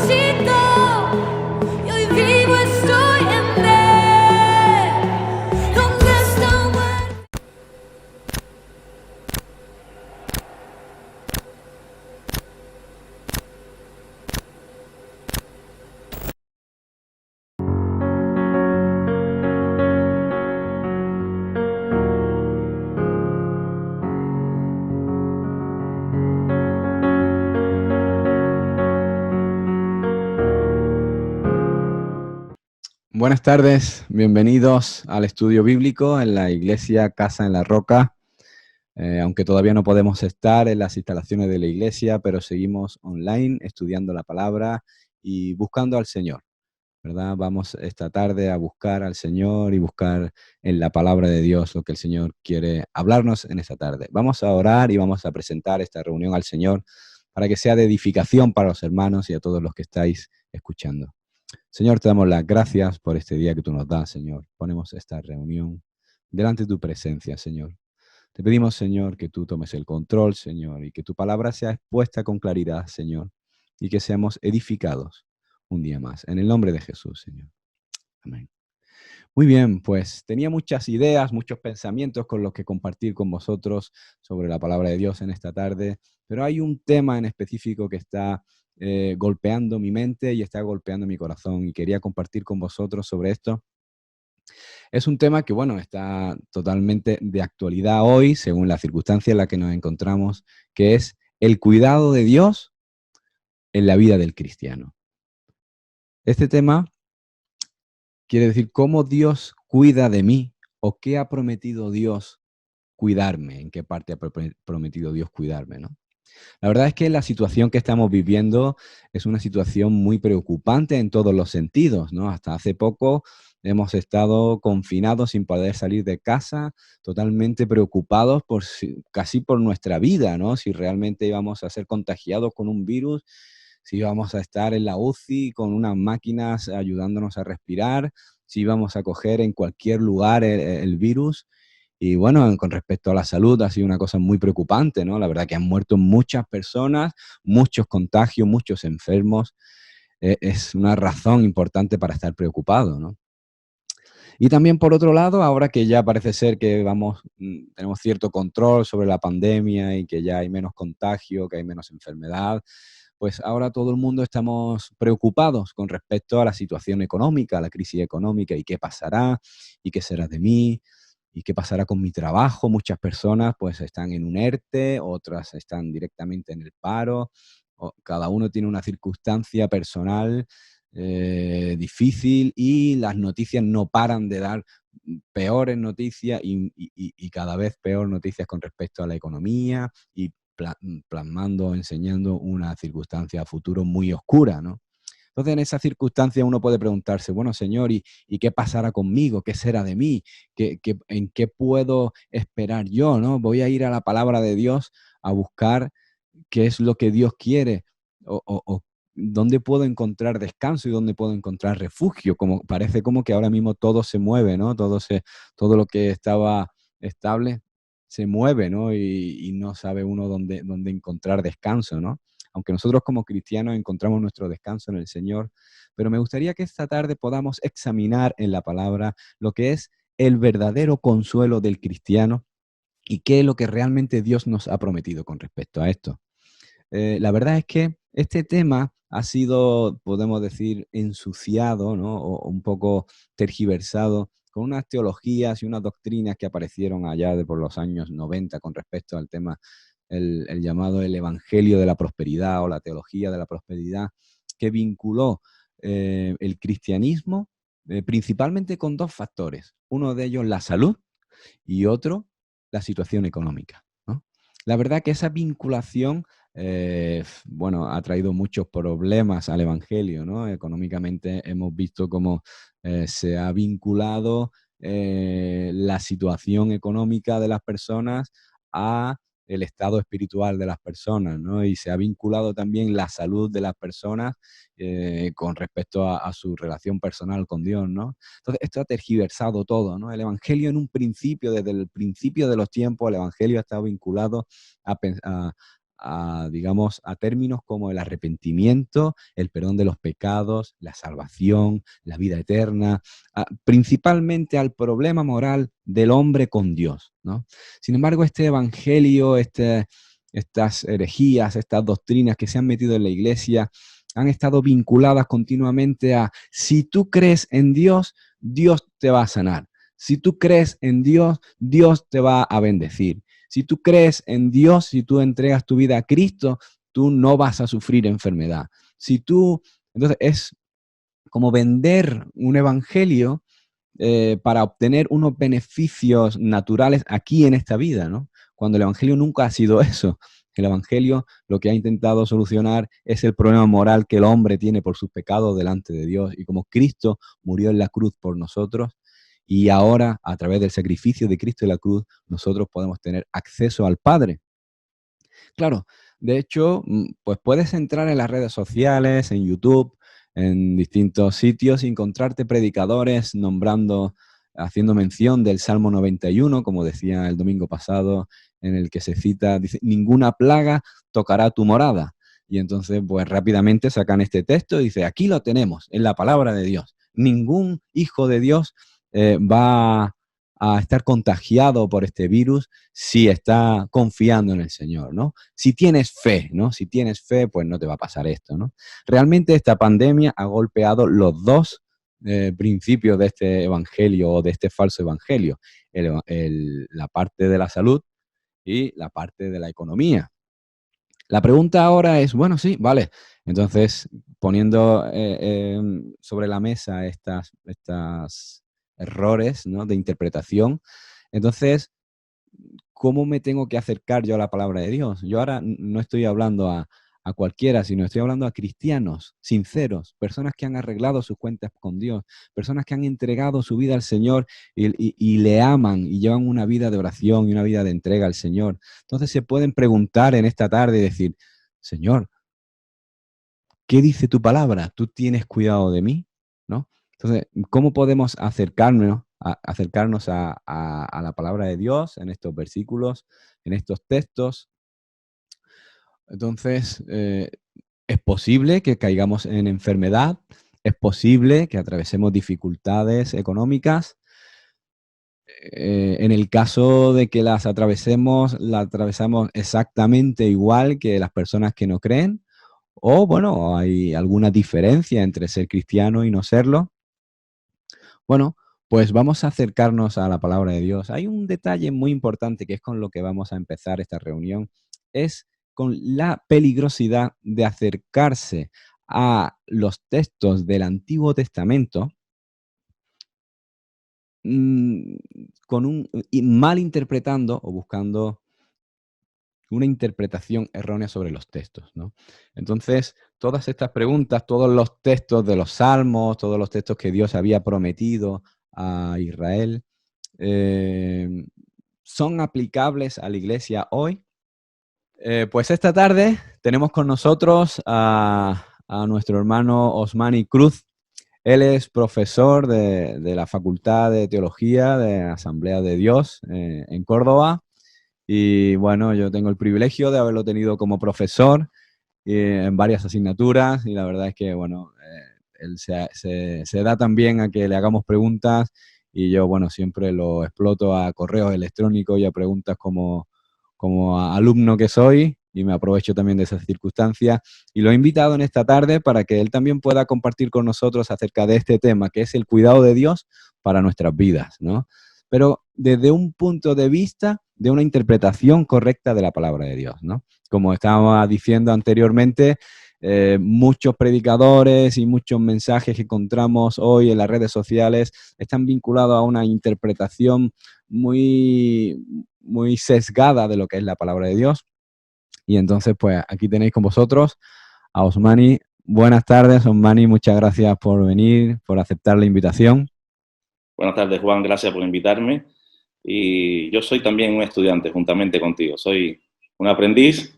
y hoy vivo estoy en él. ¿Dónde está muerto? Buenas tardes, bienvenidos al estudio bíblico en la iglesia Casa en la Roca. Aunque todavía no podemos estar en las instalaciones de la iglesia, pero seguimos online estudiando la palabra y buscando al Señor, ¿verdad? Vamos esta tarde a buscar al Señor y buscar en la palabra de Dios lo que el Señor quiere hablarnos en esta tarde. Vamos a orar y vamos a presentar esta reunión al Señor para que sea de edificación para los hermanos y a todos los que estáis escuchando. Señor, te damos las gracias por este día que tú nos das, Señor. Ponemos esta reunión delante de tu presencia, Señor. Te pedimos, Señor, que tú tomes el control, Señor, y que tu palabra sea expuesta con claridad, Señor, y que seamos edificados un día más. En el nombre de Jesús, Señor. Amén. Muy bien, pues tenía muchas ideas, muchos pensamientos con los que compartir con vosotros sobre la palabra de Dios en esta tarde, pero hay un tema en específico que está golpeando mi mente y está golpeando mi corazón y quería compartir con vosotros sobre esto. Es un tema que, bueno, está totalmente de actualidad hoy, según la circunstancia en la que nos encontramos, que es el cuidado de Dios en la vida del cristiano. Este tema quiere decir cómo Dios cuida de mí o qué ha prometido Dios cuidarme, en qué parte ha prometido Dios cuidarme, ¿no? La verdad es que la situación que estamos viviendo es una situación muy preocupante en todos los sentidos, ¿no? Hasta hace poco hemos estado confinados sin poder salir de casa, totalmente preocupados por casi por nuestra vida, ¿no? Si realmente íbamos a ser contagiados con un virus, si íbamos a estar en la UCI con unas máquinas ayudándonos a respirar, si íbamos a coger en cualquier lugar el virus. Y bueno, con respecto a la salud ha sido una cosa muy preocupante, ¿no? La verdad que han muerto muchas personas, muchos contagios, muchos enfermos. Es una razón importante para estar preocupado, ¿no? Y también por otro lado, ahora que ya parece ser que tenemos cierto control sobre la pandemia y que ya hay menos contagio, que hay menos enfermedad, pues ahora todo el mundo estamos preocupados con respecto a la situación económica, la crisis económica y qué pasará y qué será de mí. ¿Y qué pasará con mi trabajo? Muchas personas pues están en un ERTE, otras están directamente en el paro, cada uno tiene una circunstancia personal difícil y las noticias no paran de dar peores noticias y cada vez peor noticias con respecto a la economía y plasmando, enseñando una circunstancia a futuro muy oscura, ¿no? Entonces, en esa circunstancia uno puede preguntarse, bueno, Señor, ¿y qué pasará conmigo? ¿Qué será de mí? ¿En qué puedo esperar yo? ¿No? Voy a ir a la palabra de Dios a buscar qué es lo que Dios quiere o dónde puedo encontrar descanso y dónde puedo encontrar refugio. Como, parece como que ahora mismo todo se mueve, ¿no? Todo lo que estaba estable se mueve, ¿no? Y no sabe uno dónde encontrar descanso, ¿no? Aunque nosotros como cristianos encontramos nuestro descanso en el Señor, pero me gustaría que esta tarde podamos examinar en la palabra lo que es el verdadero consuelo del cristiano y qué es lo que realmente Dios nos ha prometido con respecto a esto. La verdad es que este tema ha sido, podemos decir, ensuciado, ¿no? O un poco tergiversado con unas teologías y unas doctrinas que aparecieron allá por los años 90 con respecto al tema, el llamado el Evangelio de la Prosperidad o la teología de la prosperidad, que vinculó el cristianismo principalmente con dos factores. Uno de ellos la salud y otro la situación económica, ¿no? La verdad que esa vinculación bueno, ha traído muchos problemas al Evangelio, ¿no? Económicamente hemos visto cómo se ha vinculado la situación económica de las personas a el estado espiritual de las personas, ¿no? Y se ha vinculado también la salud de las personas con respecto a su relación personal con Dios, ¿no? Entonces, esto ha tergiversado todo, ¿no? El Evangelio en un principio, desde el principio de los tiempos, el Evangelio ha estado vinculado a digamos, a términos como el arrepentimiento, el perdón de los pecados, la salvación, la vida eterna, principalmente al problema moral del hombre con Dios, ¿no? Sin embargo, este evangelio, estas herejías, estas doctrinas que se han metido en la iglesia, han estado vinculadas continuamente a si tú crees en Dios, Dios te va a sanar. Si tú crees en Dios, Dios te va a bendecir. Si tú crees en Dios, si tú entregas tu vida a Cristo, tú no vas a sufrir enfermedad. Entonces es como vender un evangelio para obtener unos beneficios naturales aquí en esta vida, ¿no? Cuando el evangelio nunca ha sido eso. El evangelio lo que ha intentado solucionar es el problema moral que el hombre tiene por sus pecados delante de Dios. Y como Cristo murió en la cruz por nosotros, y ahora a través del sacrificio de Cristo en la cruz, nosotros podemos tener acceso al Padre. Claro, de hecho, pues puedes entrar en las redes sociales, en YouTube, en distintos sitios y encontrarte predicadores haciendo mención del Salmo 91, como decía el domingo pasado, en el que se cita, dice, ninguna plaga tocará tu morada. Y entonces, pues rápidamente sacan este texto y dice, aquí lo tenemos, en la palabra de Dios. Ningún hijo de Dios va a estar contagiado por este virus si está confiando en el Señor, ¿no? Si tienes fe, ¿no? Si tienes fe, pues no te va a pasar esto, ¿no? Realmente esta pandemia ha golpeado los dos principios de este evangelio o de este falso evangelio, la parte de la salud y la parte de la economía. La pregunta ahora es, bueno, sí, vale, entonces poniendo sobre la mesa estas errores, ¿no?, de interpretación, entonces, ¿cómo me tengo que acercar yo a la palabra de Dios? Yo ahora no estoy hablando a cualquiera, sino estoy hablando a cristianos sinceros, personas que han arreglado sus cuentas con Dios, personas que han entregado su vida al Señor y le aman y llevan una vida de oración y una vida de entrega al Señor. Entonces se pueden preguntar en esta tarde y decir, Señor, ¿qué dice tu palabra? ¿Tú tienes cuidado de mí? ¿No? Entonces, ¿cómo podemos acercarnos a la palabra de Dios en estos versículos, en estos textos? Entonces, es posible que caigamos en enfermedad, es posible que atravesemos dificultades económicas. En el caso de que las atravesemos, la atravesamos exactamente igual que las personas que no creen. O, bueno, hay alguna diferencia entre ser cristiano y no serlo. Bueno, pues vamos a acercarnos a la palabra de Dios. Hay un detalle muy importante que es con lo que vamos a empezar esta reunión, es con la peligrosidad de acercarse a los textos del Antiguo Testamento mm, y malinterpretando o buscando una interpretación errónea sobre los textos, ¿no? Entonces, todas estas preguntas, todos los textos de los Salmos, todos los textos que Dios había prometido a Israel, ¿son aplicables a la iglesia hoy? Pues esta tarde tenemos con nosotros a nuestro hermano Osmani Cruz. Él es profesor de la Facultad de Teología de la Asamblea de Dios en Córdoba. Y bueno, yo tengo el privilegio de haberlo tenido como profesor en varias asignaturas y la verdad es que, bueno, él se da también a que le hagamos preguntas y yo, bueno, siempre lo exploto a correos electrónicos y a preguntas como alumno que soy y me aprovecho también de esas circunstancias y lo he invitado en esta tarde para que él también pueda compartir con nosotros acerca de este tema, que es el cuidado de Dios para nuestras vidas, ¿no? Pero desde un punto de vista de una interpretación correcta de la palabra de Dios, ¿no? Como estábamos diciendo anteriormente, muchos predicadores y muchos mensajes que encontramos hoy en las redes sociales están vinculados a una interpretación muy, muy sesgada de lo que es la palabra de Dios. Y entonces, pues aquí tenéis con vosotros a Osmani. Buenas tardes, Osmani, muchas gracias por venir, por aceptar la invitación. Buenas tardes, Juan, gracias por invitarme. Y yo soy también un estudiante juntamente contigo. Soy un aprendiz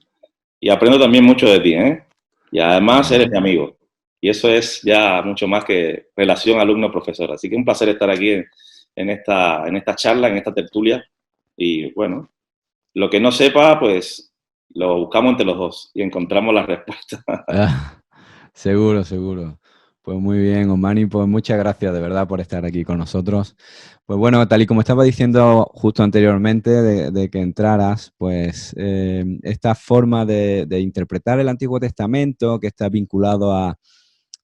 y aprendo también mucho de ti, ¿eh? Y además eres mi amigo. Y eso es ya mucho más que relación alumno-profesor. Así que un placer estar aquí en esta charla, en esta tertulia. Y bueno, lo que no sepa, pues lo buscamos entre los dos y encontramos la respuesta. Ah, seguro, seguro. Pues muy bien, Osmani, pues muchas gracias de verdad por estar aquí con nosotros. Pues bueno, tal y como estaba diciendo justo anteriormente de que entraras, pues esta forma de interpretar el Antiguo Testamento que está vinculado a,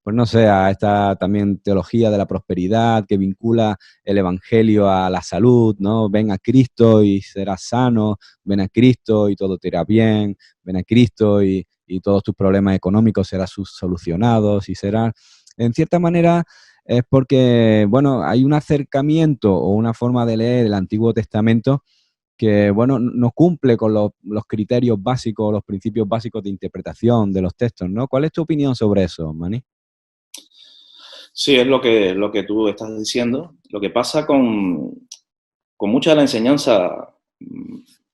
pues no sé, a esta también teología de la prosperidad que vincula el Evangelio a la salud, ¿no? Ven a Cristo y serás sano, ven a Cristo y todo te irá bien, ven a Cristo y todos tus problemas económicos serán solucionados y serán, en cierta manera, es porque, bueno, hay un acercamiento o una forma de leer el Antiguo Testamento que, bueno, no cumple con los criterios básicos, los principios básicos de interpretación de los textos, ¿no? ¿Cuál es tu opinión sobre eso, Manny? Sí, es lo que tú estás diciendo. Lo que pasa con mucha de la enseñanza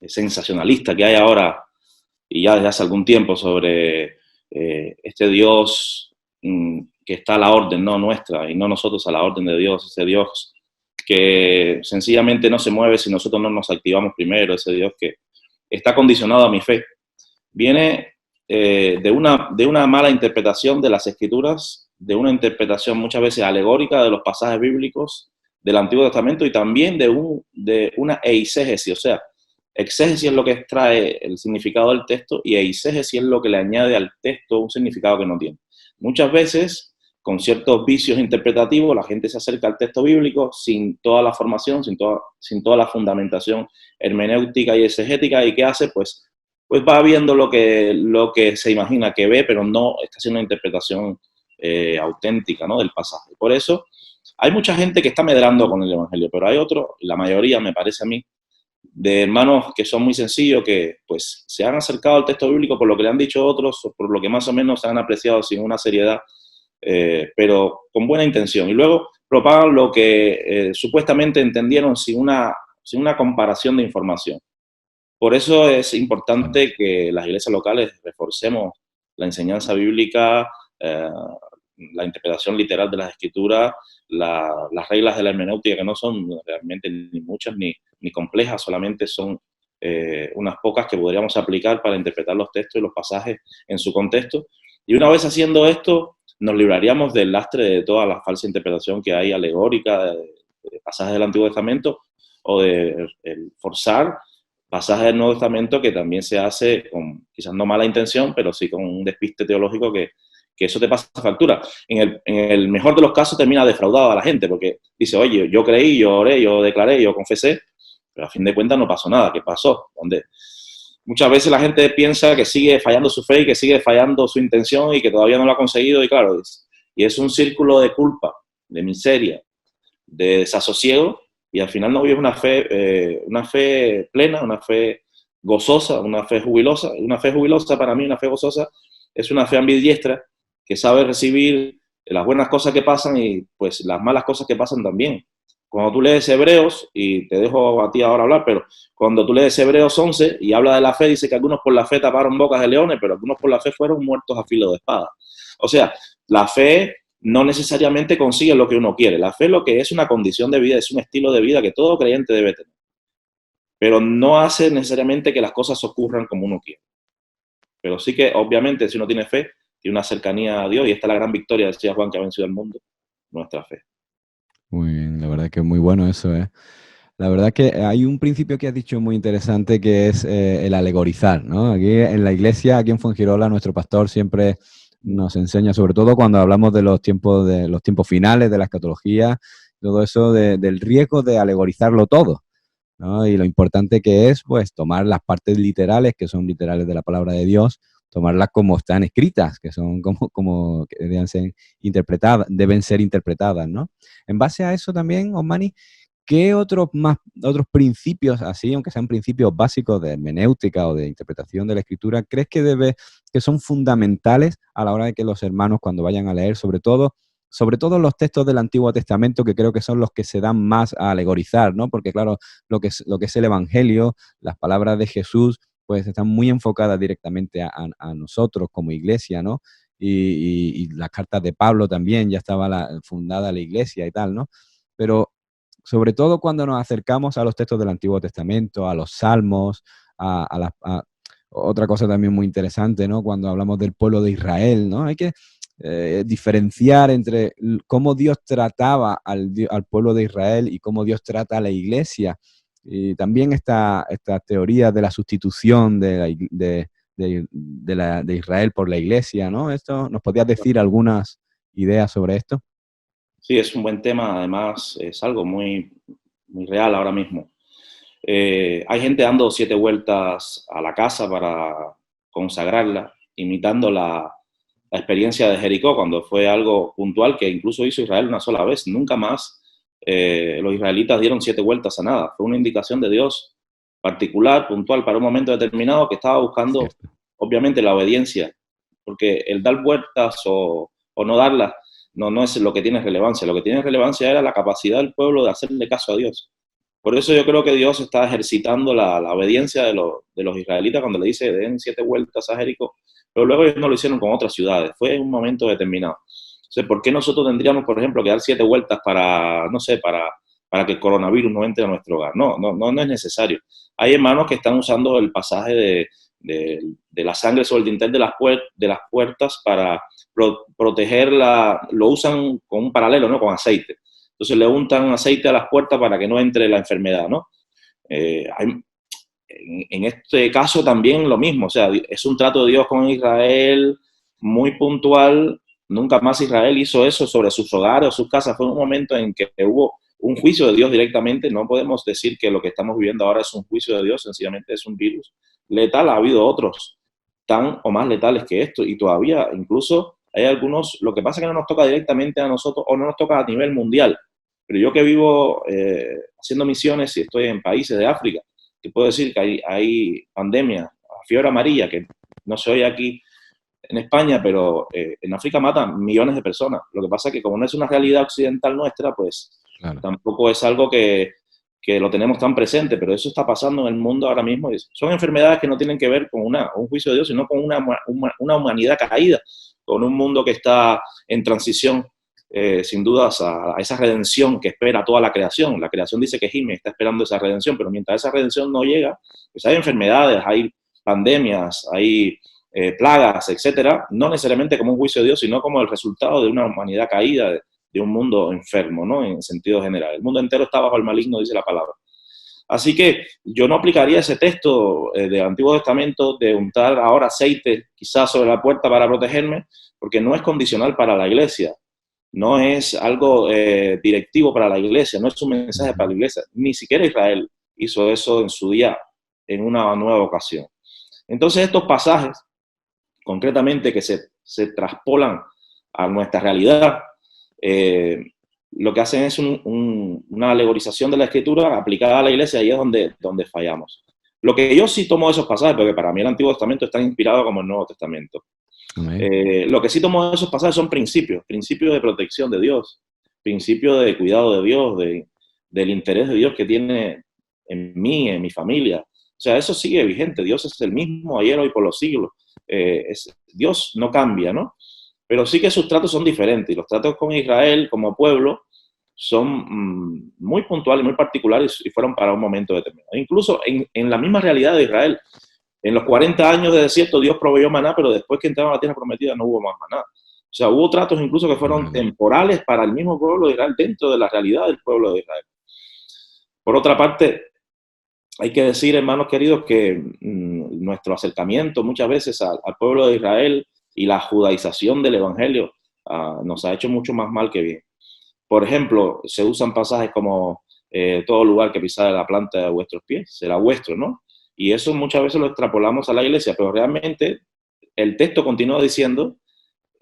sensacionalista que hay ahora y ya desde hace algún tiempo sobre este Dios que está a la orden, no nuestra, y no nosotros a la orden de Dios, ese Dios que sencillamente no se mueve si nosotros no nos activamos primero, ese Dios que está condicionado a mi fe, viene de una mala interpretación de las Escrituras, de una interpretación muchas veces alegórica de los pasajes bíblicos del Antiguo Testamento y también de una eisegesis, o sea, exégesis es lo que extrae el significado del texto y eisegesis es lo que le añade al texto un significado que no tiene. Muchas veces, con ciertos vicios interpretativos, la gente se acerca al texto bíblico sin toda la formación, sin toda la fundamentación hermenéutica y exegética, y ¿qué hace? Pues va viendo lo que se imagina que ve, pero no está haciendo una interpretación auténtica, ¿no?, del pasaje. Por eso hay mucha gente que está medrando con el Evangelio, pero hay otros, la mayoría me parece a mí, de hermanos que son muy sencillos, que pues se han acercado al texto bíblico por lo que le han dicho otros, o por lo que más o menos se han apreciado sin una seriedad, pero con buena intención. Y luego propagan lo que supuestamente entendieron sin una comparación de información. Por eso es importante que las iglesias locales reforcemos la enseñanza bíblica, la interpretación literal de las escrituras, las reglas de la hermenéutica, que no son realmente ni muchas ni complejas, solamente son unas pocas que podríamos aplicar para interpretar los textos y los pasajes en su contexto. Y una vez haciendo esto, nos libraríamos del lastre de toda la falsa interpretación que hay alegórica de pasajes del Antiguo Testamento o de forzar pasajes del Nuevo Testamento que también se hace con quizás no mala intención, pero sí con un despiste teológico que eso te pasa factura. En el mejor de los casos termina defraudado a la gente, porque dice, oye, yo creí, yo oré, yo declaré, yo confesé, pero a fin de cuentas no pasó nada. ¿Qué pasó? ¿Dónde? Muchas veces la gente piensa que sigue fallando su fe y que sigue fallando su intención y que todavía no lo ha conseguido, y claro, y es un círculo de culpa, de miseria, de desasosiego, y al final no vives una fe plena, una fe gozosa, una fe jubilosa. Una fe jubilosa para mí, una fe gozosa, es una fe ambidiestra que sabe recibir las buenas cosas que pasan y pues las malas cosas que pasan también. Cuando tú lees Hebreos, y te dejo a ti ahora hablar, pero cuando tú lees Hebreos 11 y habla de la fe, dice que algunos por la fe taparon bocas de leones, pero algunos por la fe fueron muertos a filo de espada. O sea, la fe no necesariamente consigue lo que uno quiere. La fe lo que es una condición de vida, es un estilo de vida que todo creyente debe tener. Pero no hace necesariamente que las cosas ocurran como uno quiere. Pero sí que, obviamente, si uno tiene fe, tiene una cercanía a Dios, y esta es la gran victoria, decía Juan, que ha vencido al mundo, nuestra fe. Muy bien, la verdad que es muy bueno eso, ¿eh? La verdad que hay un principio que has dicho muy interesante que es el alegorizar, ¿no? Aquí en la iglesia, aquí en Fuengirola, nuestro pastor siempre nos enseña, sobre todo cuando hablamos de los tiempos finales, de la escatología, todo eso del riesgo de alegorizarlo todo, ¿no? Y lo importante que es, pues, tomar las partes literales, que son literales de la palabra de Dios, tomarlas como están escritas, que son como que deben ser interpretadas, ¿no? En base a eso también, Osmani, ¿qué otros principios así, aunque sean principios básicos de hermenéutica o de interpretación de la escritura, crees que son fundamentales a la hora de que los hermanos cuando vayan a leer, sobre todo los textos del Antiguo Testamento, que creo que son los que se dan más a alegorizar, ¿no? Porque claro, lo que es el Evangelio, las palabras de Jesús, pues están muy enfocadas directamente a nosotros como iglesia, ¿no? Y las cartas de Pablo también, ya estaba fundada la iglesia y tal, ¿no? Pero sobre todo cuando nos acercamos a los textos del Antiguo Testamento, a los salmos, a otra cosa también muy interesante, ¿no? Cuando hablamos del pueblo de Israel, ¿no? Hay que diferenciar entre cómo Dios trataba al pueblo de Israel y cómo Dios trata a la iglesia. Y también esta teoría de la sustitución de Israel por la iglesia, ¿no? Esto, ¿nos podrías decir algunas ideas sobre esto? Sí, es un buen tema, además es algo muy, muy real ahora mismo. Hay gente dando 7 vueltas a la casa para consagrarla, imitando la experiencia de Jericó, cuando fue algo puntual que incluso hizo Israel una sola vez. Nunca más los israelitas dieron 7 vueltas a nada. Fue una indicación de Dios particular, puntual, para un momento determinado que estaba buscando, Cierto. obviamente, la obediencia, porque el dar vueltas o no darlas no es lo que tiene relevancia. Lo que tiene relevancia era la capacidad del pueblo de hacerle caso a Dios. Por eso yo creo que Dios está ejercitando la obediencia de los israelitas cuando le dice den 7 vueltas a Jericó, pero luego ellos no lo hicieron con otras ciudades, fue en un momento determinado. Entonces, ¿por qué nosotros tendríamos, por ejemplo, que dar 7 vueltas para, no sé, para que el coronavirus no entre a nuestro hogar? No es necesario. Hay hermanos que están usando el pasaje de la sangre sobre el dintel de las puertas para protegerla, lo usan con un paralelo, ¿no? Con aceite. Entonces le untan aceite a las puertas para que no entre la enfermedad, ¿no? En este caso también lo mismo, o sea, es un trato de Dios con Israel muy puntual. Nunca más Israel hizo eso sobre sus hogares o sus casas. Fue un momento en que hubo un juicio de Dios directamente. No podemos decir que lo que estamos viviendo ahora es un juicio de Dios, sencillamente es un virus letal. Ha habido otros tan o más letales que esto y todavía incluso hay algunos, lo que pasa es que no nos toca directamente a nosotros o no nos toca a nivel mundial. Pero yo que vivo haciendo misiones y estoy en países de África, te puedo decir que hay pandemia, fiebre amarilla, que no se oye aquí en España, pero en África matan millones de personas. Lo que pasa es que como no es una realidad occidental nuestra, pues Claro. tampoco es algo que lo tenemos tan presente, pero eso está pasando en el mundo ahora mismo. Son enfermedades que no tienen que ver con un juicio de Dios, sino con una humanidad caída, con un mundo que está en transición, sin dudas, a esa redención que espera toda la creación. La creación dice que gime, está esperando esa redención, pero mientras esa redención no llega, pues hay enfermedades, hay pandemias, hay plagas, etcétera, no necesariamente como un juicio de Dios, sino como el resultado de una humanidad caída, de un mundo enfermo, ¿no? En sentido general. El mundo entero está bajo el maligno, dice la palabra. Así que yo no aplicaría ese texto del Antiguo Testamento de untar ahora aceite quizás sobre la puerta para protegerme, porque no es condicional para la iglesia, no es algo directivo para la iglesia, no es un mensaje para la iglesia. Ni siquiera Israel hizo eso en su día, en una nueva ocasión. Entonces estos pasajes, concretamente que se traspolan a nuestra realidad, lo que hacen es una alegorización de la Escritura aplicada a la iglesia, y es donde fallamos. Lo que yo sí tomo de esos pasajes, porque para mí el Antiguo Testamento está inspirado como el Nuevo Testamento. Lo que sí tomo de esos pasajes son principios de protección de Dios, principios de cuidado de Dios, del interés de Dios que tiene en mí, en mi familia. O sea, eso sigue vigente. Dios es el mismo ayer, hoy, por los siglos. Dios no cambia, ¿no? Pero sí que sus tratos son diferentes. Y los tratos con Israel como pueblo son muy puntuales, muy particulares y fueron para un momento determinado. Incluso en la misma realidad de Israel, en los 40 años de desierto Dios proveyó maná, pero después que entraron a la tierra prometida no hubo más maná. O sea, hubo tratos incluso que fueron temporales para el mismo pueblo de Israel, dentro de la realidad del pueblo de Israel. Por otra parte, hay que decir, hermanos queridos, que nuestro acercamiento muchas veces al pueblo de Israel y la judaización del evangelio nos ha hecho mucho más mal que bien. Por ejemplo, se usan pasajes como todo lugar que pisare la planta de vuestros pies será vuestro, ¿no? Y eso muchas veces lo extrapolamos a la iglesia, pero realmente el texto continúa diciendo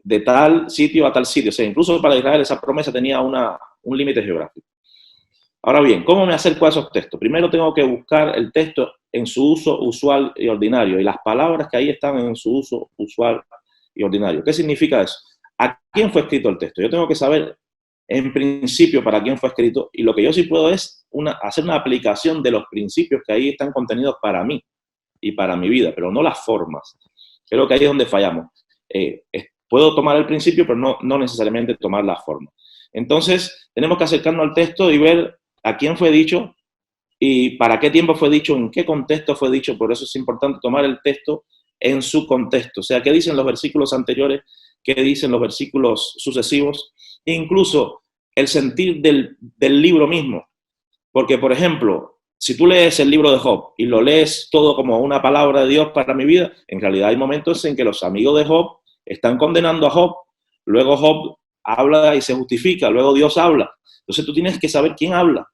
de tal sitio a tal sitio. O sea, incluso para Israel esa promesa tenía un límite geográfico. Ahora bien, ¿cómo me acerco a esos textos? Primero tengo que buscar el texto en su uso usual y ordinario, y las palabras que ahí están en su uso usual y ordinario. ¿Qué significa eso? ¿A quién fue escrito el texto? Yo tengo que saber, en principio, para quién fue escrito, y lo que yo sí puedo es hacer una aplicación de los principios que ahí están contenidos para mí y para mi vida, pero no las formas. Creo que ahí es donde fallamos. Puedo tomar el principio, pero no necesariamente tomar la forma. Entonces, tenemos que acercarnos al texto y ver a quién fue dicho, y para qué tiempo fue dicho, en qué contexto fue dicho. Por eso es importante tomar el texto en su contexto. O sea, qué dicen los versículos anteriores, qué dicen los versículos sucesivos, e incluso el sentir del libro mismo. Porque, por ejemplo, si tú lees el libro de Job y lo lees todo como una palabra de Dios para mi vida, en realidad hay momentos en que los amigos de Job están condenando a Job. Luego Job habla y se justifica, luego Dios habla. Entonces tú tienes que saber quién habla,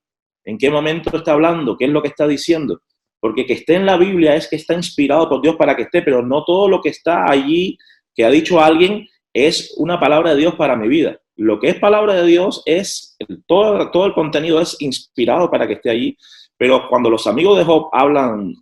en qué momento está hablando, qué es lo que está diciendo. Porque que esté en la Biblia es que está inspirado por Dios para que esté, pero no todo lo que está allí, que ha dicho alguien, es una palabra de Dios para mi vida. Lo que es palabra de Dios es, todo el contenido es inspirado para que esté allí. Pero cuando los amigos de Job hablan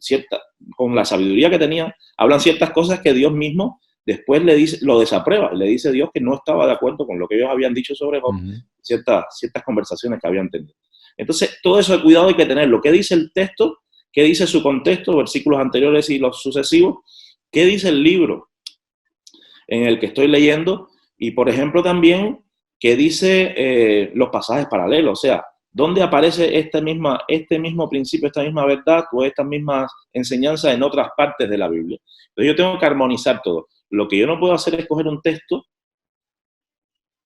con la sabiduría que tenían, hablan ciertas cosas que Dios mismo después le dice, lo desaprueba. Le dice a Dios que no estaba de acuerdo con lo que ellos habían dicho sobre Job, ciertas conversaciones que habían tenido. Entonces, todo eso de cuidado hay que tenerlo. ¿Qué dice el texto? ¿Qué dice su contexto? Versículos anteriores y los sucesivos. ¿Qué dice el libro en el que estoy leyendo? Y, por ejemplo, también, ¿qué dice los pasajes paralelos? O sea, ¿dónde aparece este mismo principio, esta misma verdad o estas mismas enseñanzas en otras partes de la Biblia? Entonces, yo tengo que armonizar todo. Lo que yo no puedo hacer es coger un texto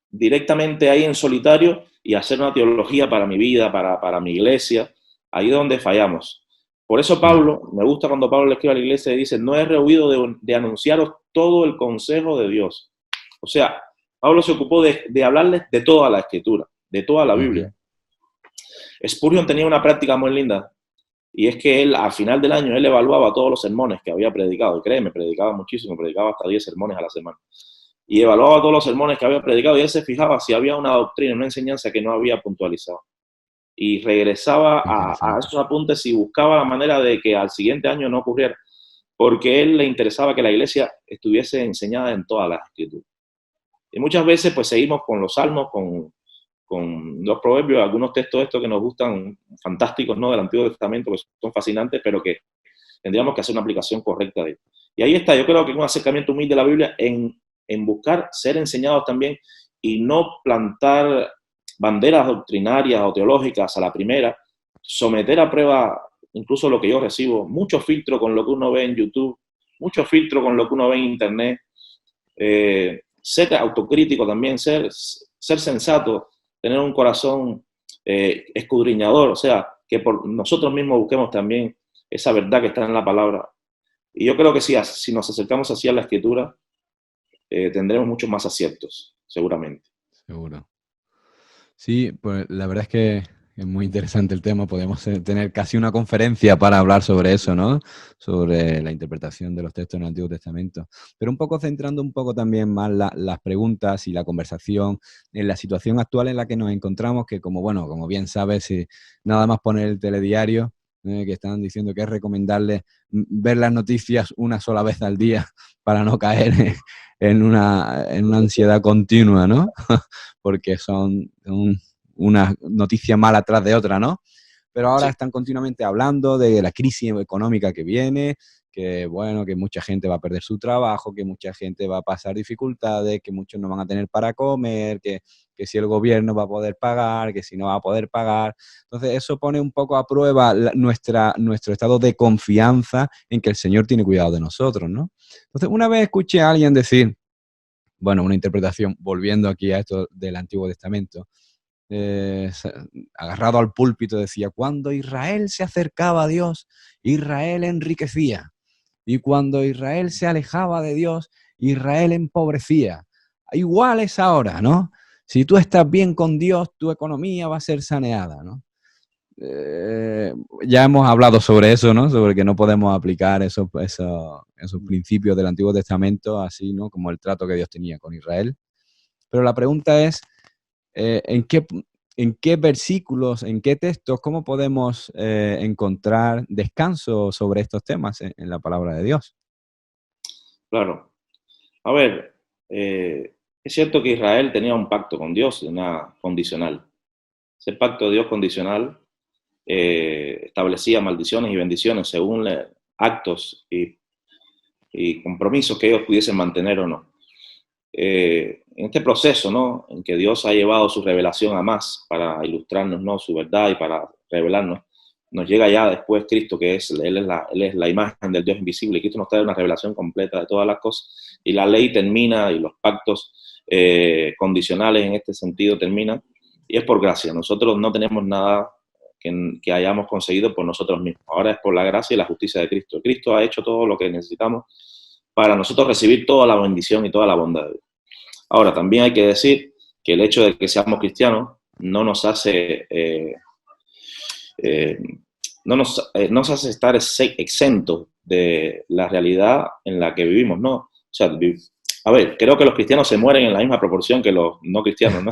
directamente ahí en solitario y hacer una teología para mi vida, para mi iglesia. Ahí es donde fallamos. Por eso Pablo, me gusta cuando Pablo le escribe a la iglesia y dice, no he rehuido de anunciaros todo el consejo de Dios. O sea, Pablo se ocupó de hablarles de toda la Escritura, de toda la Biblia. Spurgeon tenía una práctica muy linda, y es que él, al final del año, él evaluaba todos los sermones que había predicado, y créeme, predicaba muchísimo, predicaba hasta 10 sermones a la semana. Y evaluaba todos los sermones que había predicado, y él se fijaba si había una doctrina, una enseñanza que no había puntualizado. Y regresaba a esos apuntes y buscaba la manera de que al siguiente año no ocurriera, porque a él le interesaba que la iglesia estuviese enseñada en todas las Escrituras. Y muchas veces pues seguimos con los salmos, con los proverbios, algunos textos estos que nos gustan, fantásticos, ¿no?, del Antiguo Testamento, que son fascinantes, pero que tendríamos que hacer una aplicación correcta de ellos. Y ahí está, yo creo que un acercamiento humilde a la Biblia en buscar ser enseñados también y no plantar banderas doctrinarias o teológicas a la primera, someter a prueba incluso lo que yo recibo, mucho filtro con lo que uno ve en YouTube, mucho filtro con lo que uno ve en Internet, ser autocrítico también, ser sensato, tener un corazón escudriñador, o sea, que por nosotros mismos busquemos también esa verdad que está en la palabra. Y yo creo que si nos acercamos así a la Escritura, tendremos muchos más aciertos, seguramente. Seguro. Sí, pues la verdad es que es muy interesante el tema. Podemos tener casi una conferencia para hablar sobre eso, ¿no? Sobre la interpretación de los textos en el Antiguo Testamento. Pero un poco centrando un poco también más las preguntas y la conversación en la situación actual en la que nos encontramos, que como bien sabes, nada más poner el telediario, que están diciendo que es recomendable ver las noticias una sola vez al día para no caer en una ansiedad continua, ¿no? Porque son una noticia mala tras de otra, ¿no? Pero ahora están continuamente hablando de la crisis económica que viene, que mucha gente va a perder su trabajo, que mucha gente va a pasar dificultades, que muchos no van a tener para comer, que si el gobierno va a poder pagar, que si no va a poder pagar. Entonces eso pone un poco a prueba nuestro estado de confianza en que el Señor tiene cuidado de nosotros, ¿no? Entonces una vez escuché a alguien decir, una interpretación, volviendo aquí a esto del Antiguo Testamento, agarrado al púlpito decía, cuando Israel se acercaba a Dios, Israel enriquecía, y cuando Israel se alejaba de Dios, Israel empobrecía. Igual es ahora, ¿no? Si tú estás bien con Dios, tu economía va a ser saneada, ¿no? Ya hemos hablado sobre eso, ¿no? Sobre que no podemos aplicar esos principios del Antiguo Testamento así, ¿no? Como el trato que Dios tenía con Israel. Pero la pregunta es, ¿en qué versículos, en qué textos, cómo podemos encontrar descanso sobre estos temas en la palabra de Dios? Claro. A ver, es cierto que Israel tenía un pacto con Dios, una condicional. Ese pacto de Dios condicional establecía maldiciones y bendiciones según actos y compromisos que ellos pudiesen mantener o no. En este proceso, ¿no?, en que Dios ha llevado su revelación a más para ilustrarnos, ¿no?, su verdad y para revelarnos, nos llega ya después Cristo, que Él es la imagen del Dios invisible. Cristo nos trae una revelación completa de todas las cosas. Y la ley termina y los pactos condicionales en este sentido terminan. Y es por gracia. Nosotros no tenemos nada que hayamos conseguido por nosotros mismos. Ahora es por la gracia y la justicia de Cristo. Cristo ha hecho todo lo que necesitamos para nosotros recibir toda la bendición y toda la bondad de Dios. Ahora, también hay que decir que el hecho de que seamos cristianos no nos hace... no nos hace estar exentos de la realidad en la que vivimos, ¿no? O sea, a ver, creo que los cristianos se mueren en la misma proporción que los no cristianos, ¿no?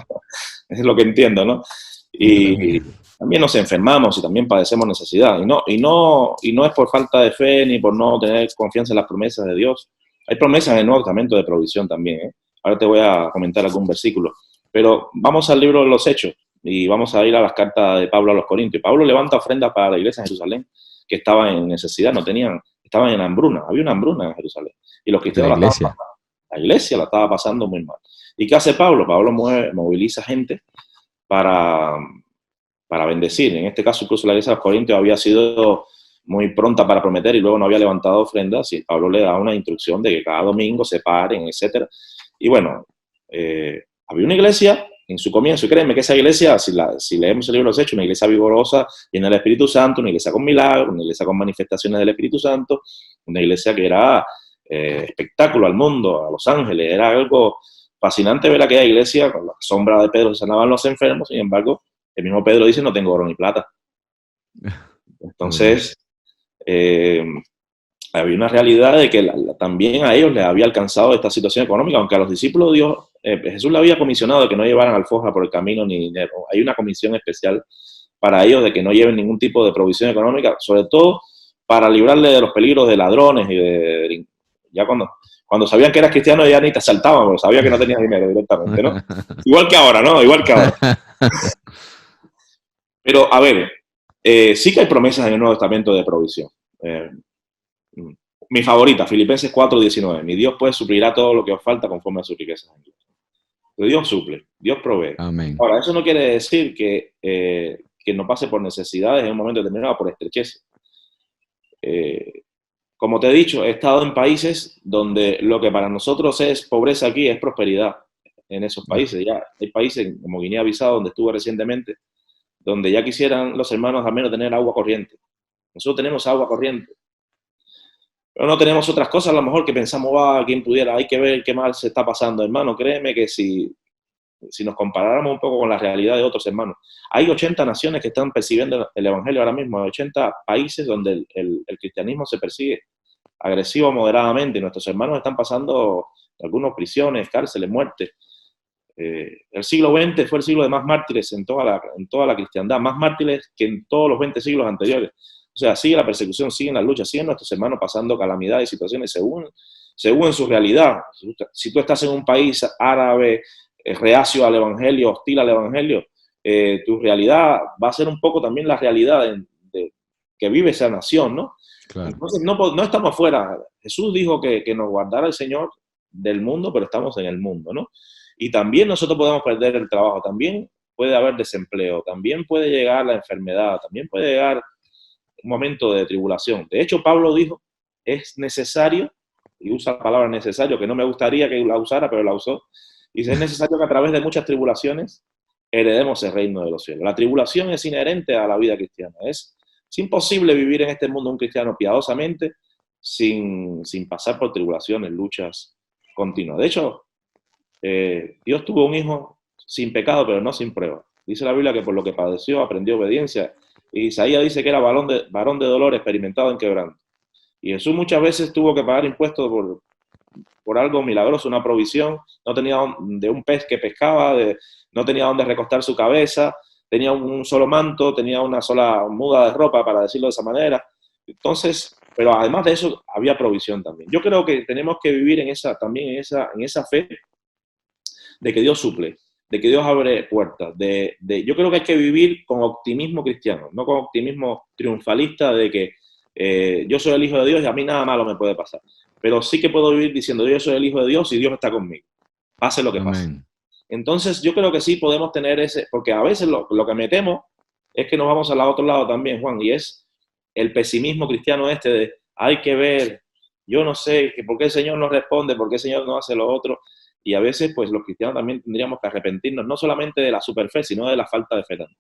Es lo que entiendo, ¿no? Y también nos enfermamos y también padecemos necesidad. Y no es por falta de fe ni por no tener confianza en las promesas de Dios. Hay promesas en el Nuevo Testamento de provisión también, ¿eh? Ahora te voy a comentar algún versículo. Pero vamos al libro de los Hechos. Y vamos a ir a las cartas de Pablo a los Corintios. Pablo levanta ofrendas para la iglesia en Jerusalén, que estaba en necesidad, estaban en hambruna, había una hambruna en Jerusalén. Y los cristianos la iglesia la estaba pasando muy mal. ¿Y qué hace Pablo? Pablo moviliza gente para bendecir. En este caso, incluso la iglesia de los Corintios había sido muy pronta para prometer y luego no había levantado ofrendas, y Pablo le da una instrucción de que cada domingo se paren, etc. Y bueno, había una iglesia en su comienzo, y créeme que esa iglesia, si leemos el libro de los Hechos, una iglesia vigorosa, llena del Espíritu Santo, una iglesia con milagros, una iglesia con manifestaciones del Espíritu Santo, una iglesia que era espectáculo al mundo, a los ángeles, era algo fascinante ver aquella iglesia con la sombra de Pedro, se sanaban los enfermos. Sin embargo, el mismo Pedro dice: no tengo oro ni plata. Entonces, había una realidad de que también a ellos les había alcanzado esta situación económica, aunque a los discípulos de Dios, Jesús le había comisionado de que no llevaran alforja por el camino ni dinero. Hay una comisión especial para ellos de que no lleven ningún tipo de provisión económica, sobre todo para librarle de los peligros de ladrones y ya cuando sabían que eras cristiano ya ni te asaltaban, porque sabían que no tenías dinero directamente, ¿no? Igual que ahora, ¿no? Igual que ahora. Pero, a ver, sí que hay promesas en el Nuevo Testamento de provisión. Mi favorita, Filipenses 4:19. Mi Dios pues suplirá todo lo que os falta conforme a sus riquezas en Dios. Pero Dios suple, Dios provee. Amén. Ahora, eso no quiere decir que no pase por necesidades en un momento determinado, por estrechez. Como te he dicho, he estado en países donde lo que para nosotros es pobreza aquí es prosperidad en esos países. Ya hay países como Guinea-Bissau, donde estuve recientemente, donde ya quisieran los hermanos al menos tener agua corriente. Nosotros tenemos agua corriente, pero no tenemos otras cosas a lo mejor que pensamos, quién pudiera, hay que ver qué mal se está pasando. Hermano, créeme que si nos comparáramos un poco con la realidad de otros hermanos, hay 80 naciones que están percibiendo el Evangelio ahora mismo, hay 80 países donde el cristianismo se persigue agresivo moderadamente, y nuestros hermanos están pasando algunos prisiones, cárceles, muertes. El siglo XX fue el siglo de más mártires en toda la cristiandad, más mártires que en todos los 20 siglos anteriores. O sea, sigue la persecución, siguen las luchas, siguen nuestros hermanos pasando calamidades y situaciones según su realidad. Si tú estás en un país árabe, reacio al Evangelio, hostil al Evangelio, tu realidad va a ser un poco también la realidad que vive esa nación, ¿no? Claro. Entonces, no estamos fuera. Jesús dijo que nos guardara el Señor del mundo, pero estamos en el mundo, ¿no? Y también nosotros podemos perder el trabajo, también puede haber desempleo, también puede llegar la enfermedad, también puede llegar un momento de tribulación. De hecho, Pablo dijo, es necesario, y usa la palabra necesario, que no me gustaría que la usara, pero la usó, y dice, es necesario que a través de muchas tribulaciones heredemos el reino de los cielos. La tribulación es inherente a la vida cristiana. Es imposible vivir en este mundo un cristiano piadosamente sin pasar por tribulaciones, luchas continuas. De hecho, Dios tuvo un hijo sin pecado, pero no sin prueba. Dice la Biblia que por lo que padeció aprendió obediencia. Y Isaías dice que era varón de dolor, experimentado en quebranto. Y Jesús muchas veces tuvo que pagar impuestos por algo milagroso, una provisión. No tenía de un pez que pescaba, no tenía dónde recostar su cabeza, tenía un solo manto, tenía una sola muda de ropa, para decirlo de esa manera. Entonces, pero además de eso, había provisión también. Yo creo que tenemos que vivir en esa fe de que Dios suple, de que Dios abre puertas. Yo creo que hay que vivir con optimismo cristiano, no con optimismo triunfalista de que yo soy el Hijo de Dios y a mí nada malo me puede pasar. Pero sí que puedo vivir diciendo, yo soy el Hijo de Dios y Dios está conmigo, pase lo que pase. Entonces, yo creo que sí podemos tener porque a veces lo que me temo es que nos vamos al otro lado también, Juan, y es el pesimismo cristiano este de hay que ver, yo no sé, que por qué el Señor no responde, por qué el Señor no hace lo otro. Y a veces, pues los cristianos también tendríamos que arrepentirnos, no solamente de la superfe, sino de la falta de fe también,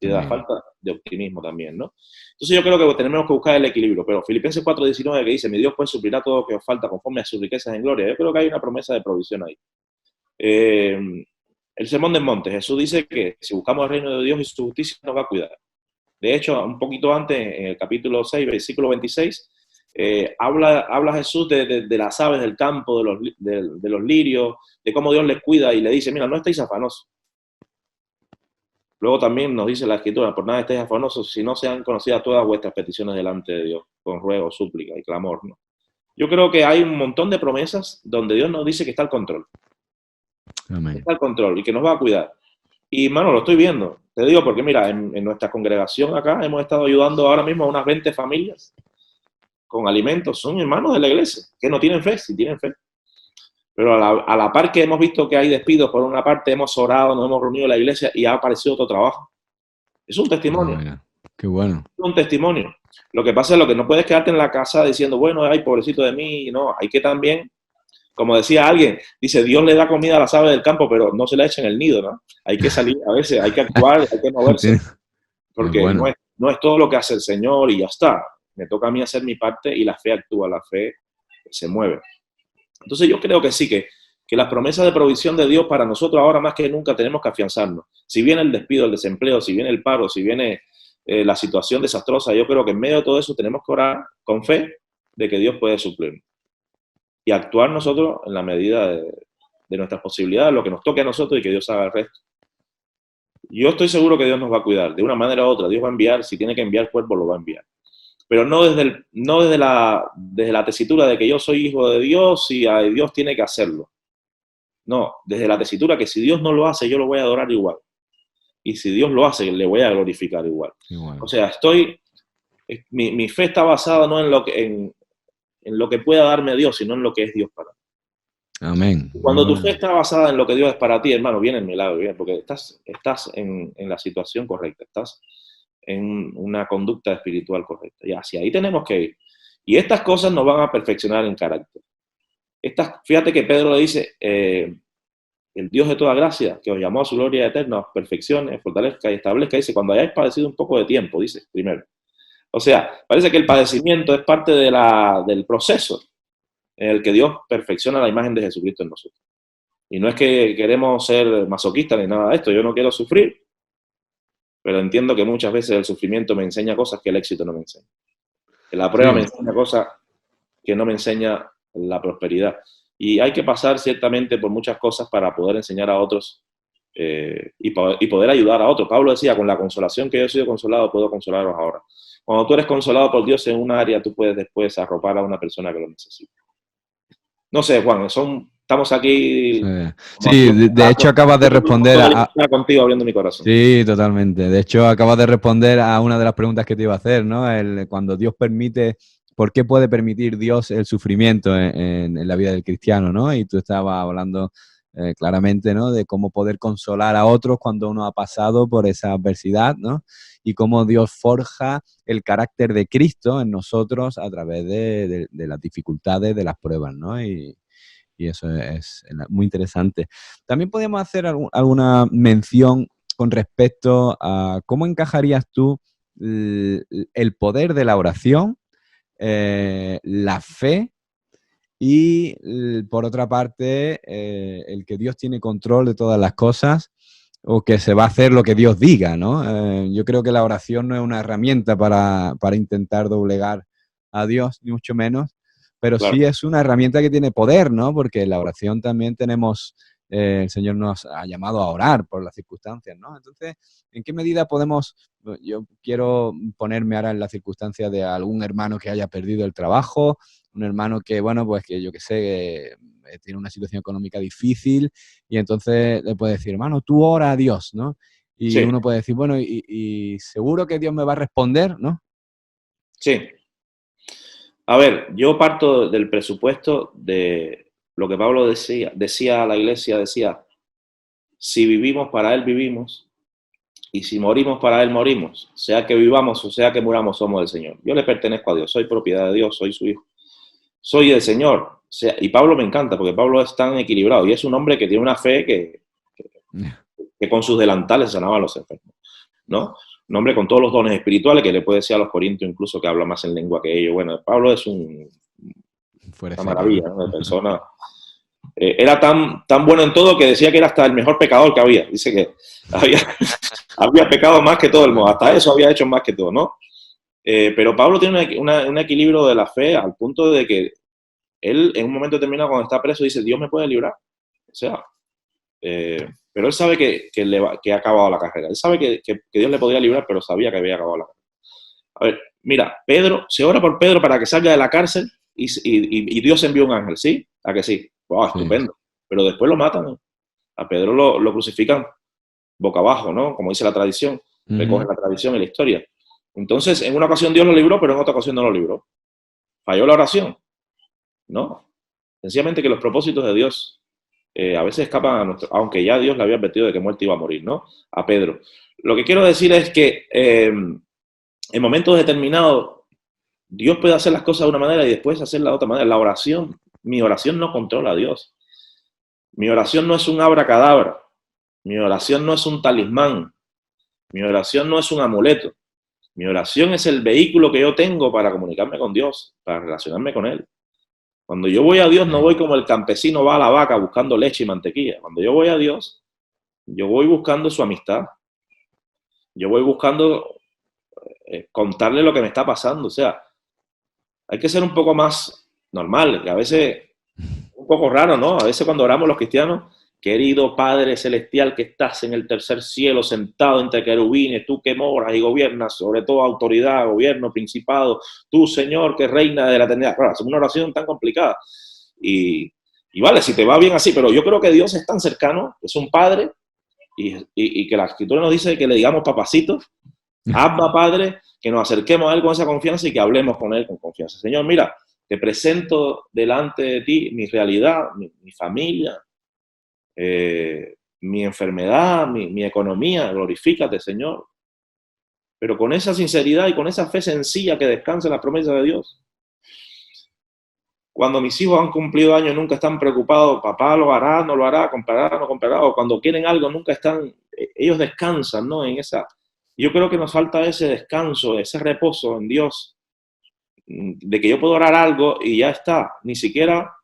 y de la También. falta de optimismo también, ¿no? Entonces yo creo que tenemos que buscar el equilibrio, pero Filipenses 4:19 que dice, mi Dios pues suplirá todo lo que os falta conforme a sus riquezas en gloria. Yo creo que hay una promesa de provisión ahí. El Sermón del Monte, Jesús dice que si buscamos el reino de Dios y su justicia nos va a cuidar. De hecho, un poquito antes, en el capítulo 6, versículo 26, habla Jesús de las aves del campo, de los lirios, de cómo Dios les cuida y le dice, mira, no estéis afanosos. Luego también nos dice la Escritura, por nada estéis afanosos, si no sean conocidas todas vuestras peticiones delante de Dios, con ruego, súplica y clamor, ¿no? Yo creo que hay un montón de promesas donde Dios nos dice que está al control. Amén. Está al control y que nos va a cuidar. Y, mano, lo estoy viendo. Te digo porque, mira, en nuestra congregación acá hemos estado ayudando ahora mismo a unas 20 familias con alimentos. Son hermanos de la iglesia, que no tienen fe, sí tienen fe. Pero a la par que hemos visto que hay despidos, por una parte hemos orado, nos hemos reunido en la iglesia y ha aparecido otro trabajo. Es un testimonio. Mira, qué bueno. Es un testimonio. Lo que pasa es lo que no puedes quedarte en la casa diciendo, bueno, ay, pobrecito de mí. No, hay que también, como decía alguien, dice, Dios le da comida a las aves del campo, pero no se la echa en el nido, ¿no? Hay que salir a veces, hay que actuar, hay que moverse. Es Porque bueno. no es todo lo que hace el Señor y ya está. Me toca a mí hacer mi parte y la fe actúa, la fe se mueve. Entonces yo creo que sí, que las promesas de provisión de Dios para nosotros ahora más que nunca tenemos que afianzarnos. Si viene el despido, el desempleo, si viene el paro, si viene la situación desastrosa, yo creo que en medio de todo eso tenemos que orar con fe de que Dios puede suplir. Y actuar nosotros en la medida de nuestras posibilidades, lo que nos toque a nosotros y que Dios haga el resto. Yo estoy seguro que Dios nos va a cuidar, de una manera u otra. Dios va a enviar, si tiene que enviar cuerpo, lo va a enviar. Pero no desde la tesitura de que yo soy hijo de Dios y Dios tiene que hacerlo. No, desde la tesitura que si Dios no lo hace, yo lo voy a adorar igual. Y si Dios lo hace, le voy a glorificar igual. Igual. O sea, mi fe está basada no en lo que pueda darme Dios, sino en lo que es Dios para mí. Amén. Cuando tu fe está basada en lo que Dios es para ti, hermano, viene el milagro, viene, porque estás en la situación correcta, estás en una conducta espiritual correcta. Y hacia ahí tenemos que ir. Y estas cosas nos van a perfeccionar en carácter. Fíjate que Pedro le dice, el Dios de toda gracia, que os llamó a su gloria eterna, os perfeccione, fortalezca y establezca, dice, cuando hayáis padecido un poco de tiempo, dice, primero. O sea, parece que el padecimiento es parte del proceso en el que Dios perfecciona la imagen de Jesucristo en nosotros. Y no es que queremos ser masoquistas ni nada de esto, yo no quiero sufrir, pero entiendo que muchas veces el sufrimiento me enseña cosas que el éxito no me enseña. Que la prueba me enseña cosas que no me enseña la prosperidad. Y hay que pasar ciertamente por muchas cosas para poder enseñar a otros y poder ayudar a otros. Pablo decía, con la consolación que yo he sido consolado, puedo consolaros ahora. Cuando tú eres consolado por Dios en un área, tú puedes después arropar a una persona que lo necesita. No sé, Juan, estamos aquí. Sí, de hecho acabas de responder contigo abriendo mi corazón. Sí, totalmente. De hecho acabas de responder a una de las preguntas que te iba a hacer, ¿no? Cuando Dios permite, ¿por qué puede permitir Dios el sufrimiento en la vida del cristiano, ¿no? Y tú estabas hablando claramente, ¿no? De cómo poder consolar a otros cuando uno ha pasado por esa adversidad, ¿no? Y cómo Dios forja el carácter de Cristo en nosotros a través de las dificultades, de las pruebas, ¿no? Y eso es muy interesante. También podemos hacer alguna mención con respecto a cómo encajarías tú el poder de la oración, la fe y, por otra parte, el que Dios tiene control de todas las cosas o que se va a hacer lo que Dios diga, ¿no? Yo creo que la oración no es una herramienta para intentar doblegar a Dios, ni mucho menos, pero Claro. sí es una herramienta que tiene poder, ¿no? Porque en la oración también tenemos, el Señor nos ha llamado a orar por las circunstancias, ¿no? Entonces, ¿en qué medida podemos, yo quiero ponerme ahora en la circunstancia de algún hermano que haya perdido el trabajo, un hermano que, bueno, pues que yo qué sé, tiene una situación económica difícil y entonces le puede decir, hermano, tú ora a Dios, ¿no? Y Sí. uno puede decir, bueno, y seguro que Dios me va a responder, ¿no? Sí. A ver, yo parto del presupuesto de lo que Pablo decía a la iglesia, decía, si vivimos, para Él vivimos, y si morimos para Él, morimos. Sea que vivamos o sea que muramos, somos del Señor. Yo le pertenezco a Dios, soy propiedad de Dios, soy su hijo. Soy del Señor. O sea, y Pablo me encanta porque Pablo es tan equilibrado y es un hombre que tiene una fe que con sus delantales sanaba a los enfermos, ¿no? Un hombre con todos los dones espirituales que le puede decir a los corintios incluso que habla más en lengua que ellos. Bueno, Pablo es una maravilla, ¿no? De persona. Era tan bueno en todo que decía que era hasta el mejor pecador que había. Dice que había pecado más que todo el mundo. Hasta eso había hecho más que todo, ¿no? Pero Pablo tiene un equilibrio de la fe al punto de que él en un momento determinado cuando está preso dice, Dios me puede librar. O sea, pero él sabe que ha acabado la carrera. Él sabe que Dios le podía librar, pero sabía que había acabado la carrera. A ver, mira, se ora por Pedro para que salga de la cárcel y Dios envió un ángel, ¿sí? ¿A que sí? Wow, estupendo. Sí. Pero después lo matan, ¿no? A Pedro lo crucifican boca abajo, ¿no? Como dice la tradición, recogen la tradición y la historia. Entonces, en una ocasión Dios lo libró, pero en otra ocasión no lo libró. ¿Falló la oración? No. Sencillamente que los propósitos de Dios a veces escapan a nuestro... Aunque ya Dios le había advertido de que muerte iba a morir, ¿no? A Pedro. Lo que quiero decir es que en momentos determinados Dios puede hacer las cosas de una manera y después hacerlas de otra manera. La oración, mi oración no controla a Dios. Mi oración no es un abracadabra. Mi oración no es un talismán. Mi oración no es un amuleto. Mi oración es el vehículo que yo tengo para comunicarme con Dios, para relacionarme con Él. Cuando yo voy a Dios, no voy como el campesino va a la vaca buscando leche y mantequilla. Cuando yo voy a Dios, yo voy buscando su amistad. Yo voy buscando contarle lo que me está pasando. O sea, hay que ser un poco más normal, que a veces un poco raro, ¿no? A veces cuando oramos los cristianos, querido Padre Celestial que estás en el tercer cielo, sentado entre querubines, tú que moras y gobiernas sobre toda autoridad, gobierno, principado, tú, Señor, que reina de la eternidad. Claro, es una oración tan complicada. Y vale, si te va bien así, pero yo creo que Dios es tan cercano, es un Padre, y que la Escritura nos dice que le digamos papacito, Abba Padre, que nos acerquemos a Él con esa confianza y que hablemos con Él con confianza. Señor, mira, te presento delante de ti mi realidad, mi familia, mi enfermedad, mi economía, glorifícate, Señor. Pero con esa sinceridad y con esa fe sencilla que descansa en las promesas de Dios. Cuando mis hijos han cumplido años nunca están preocupados, papá lo hará, no lo hará, comprará, no comprará, o cuando quieren algo nunca están, ellos descansan, ¿no? En esa. Yo creo que nos falta ese descanso, ese reposo en Dios, de que yo puedo orar algo y ya está, ni siquiera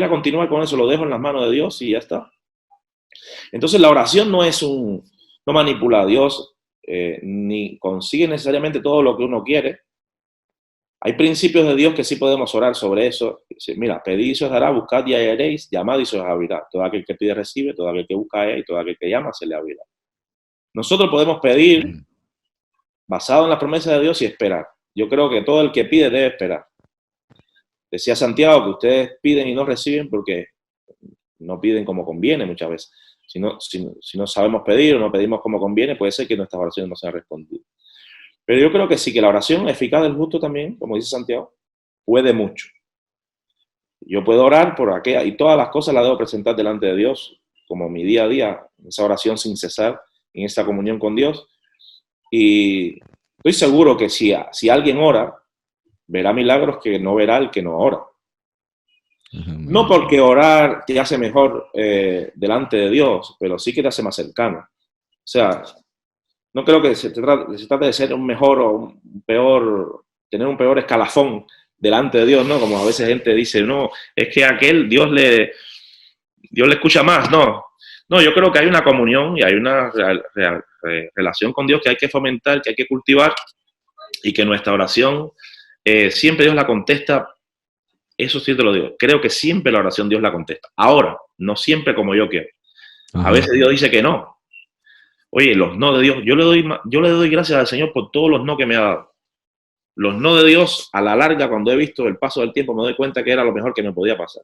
continuar con eso, lo dejo en las manos de Dios y ya está. Entonces la oración no manipula a Dios, ni consigue necesariamente todo lo que uno quiere. Hay principios de Dios que sí podemos orar sobre eso. Mira, pedid y se os dará, buscad y hallaréis, llamad y se os abrirá. Todo aquel que pide recibe, todo aquel que busca halla y todo aquel que llama se le abrirá. Nosotros podemos pedir basado en la promesa de Dios y esperar. Yo creo que todo el que pide debe esperar. Decía Santiago que ustedes piden y no reciben porque no piden como conviene muchas veces. Si no sabemos pedir o no pedimos como conviene, puede ser que nuestras oraciones no sean respondidas. Pero yo creo que sí, que la oración eficaz del justo también, como dice Santiago, puede mucho. Yo puedo orar por aquella, y todas las cosas las debo presentar delante de Dios, como mi día a día, esa oración sin cesar, en esa comunión con Dios. Y estoy seguro que si alguien ora, verá milagros que no verá el que no ora. No porque orar te hace mejor delante de Dios, pero sí que te hace más cercano. O sea, no creo que se trate de ser un mejor o un peor, tener un peor escalafón delante de Dios, ¿no? Como a veces gente dice, no, es que a aquel Dios le escucha más, no. No, yo creo que hay una comunión y hay una relación con Dios que hay que fomentar, que hay que cultivar y que nuestra oración siempre Dios la contesta. Eso sí te lo digo. Creo que siempre la oración Dios la contesta. Ahora, no siempre como yo quiero. Ajá. A veces Dios dice que no. Oye, los no de Dios, yo le doy gracias al Señor por todos los no que me ha dado. Los no de Dios, a la larga, cuando he visto el paso del tiempo, me doy cuenta que era lo mejor que me podía pasar.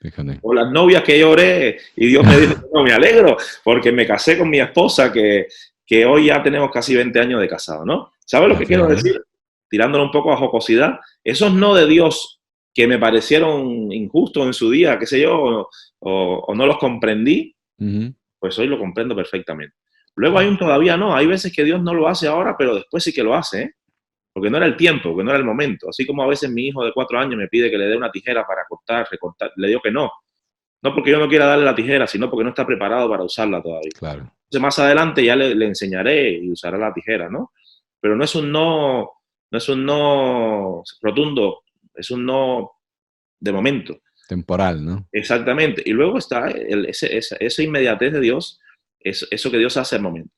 Fíjate. O las novias que yo oré y Dios me dijo, no, me alegro, porque me casé con mi esposa, que hoy ya tenemos casi 20 años de casado, ¿no? ¿Sabes lo que quiero decir? Tirándolo un poco a jocosidad. Esos no de Dios que me parecieron injustos en su día, qué sé yo, o no los comprendí, pues hoy lo comprendo perfectamente. Luego hay un todavía no. Hay veces que Dios no lo hace ahora, pero después sí que lo hace, ¿eh? Porque no era el tiempo, porque no era el momento. Así como a veces mi hijo de 4 años me pide que le dé una tijera para cortar, recortar, le digo que no. No porque yo no quiera darle la tijera, sino porque no está preparado para usarla todavía. Claro. Entonces más adelante ya le enseñaré y usará la tijera, ¿no? Pero no es un no, no es un no rotundo, es un no de momento. Temporal, ¿no? Exactamente. Y luego está esa inmediatez de Dios, eso que Dios hace al momento.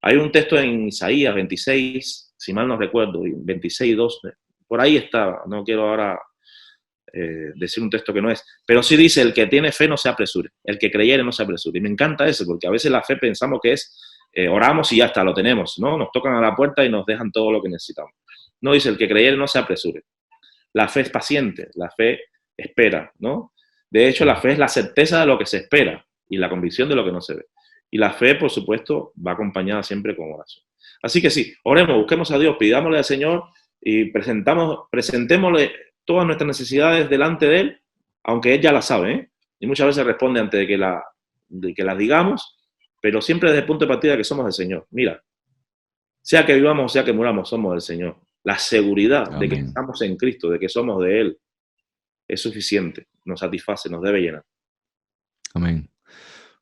Hay un texto en Isaías 26, si mal no recuerdo, 26:2, por ahí está, no quiero ahora decir un texto que no es, pero sí dice, el que tiene fe no se apresure, el que creyere no se apresure. Y me encanta eso, porque a veces la fe pensamos que es, oramos y ya está, lo tenemos, ¿no? Nos tocan a la puerta y nos dejan todo lo que necesitamos. No, dice, el que creyere no se apresure. La fe es paciente, la fe espera, ¿no? De hecho, la fe es la certeza de lo que se espera y la convicción de lo que no se ve. Y la fe, por supuesto, va acompañada siempre con oración. Así que sí, oremos, busquemos a Dios, pidámosle al Señor y presentémosle todas nuestras necesidades delante de Él, aunque Él ya las sabe, ¿eh? Y muchas veces responde antes de que las digamos, pero siempre desde el punto de partida que somos del Señor. Mira, sea que vivamos o sea que muramos, somos del Señor. La seguridad Amén. de que estamos en Cristo, de que somos de Él, es suficiente, nos satisface, nos debe llenar. Amén.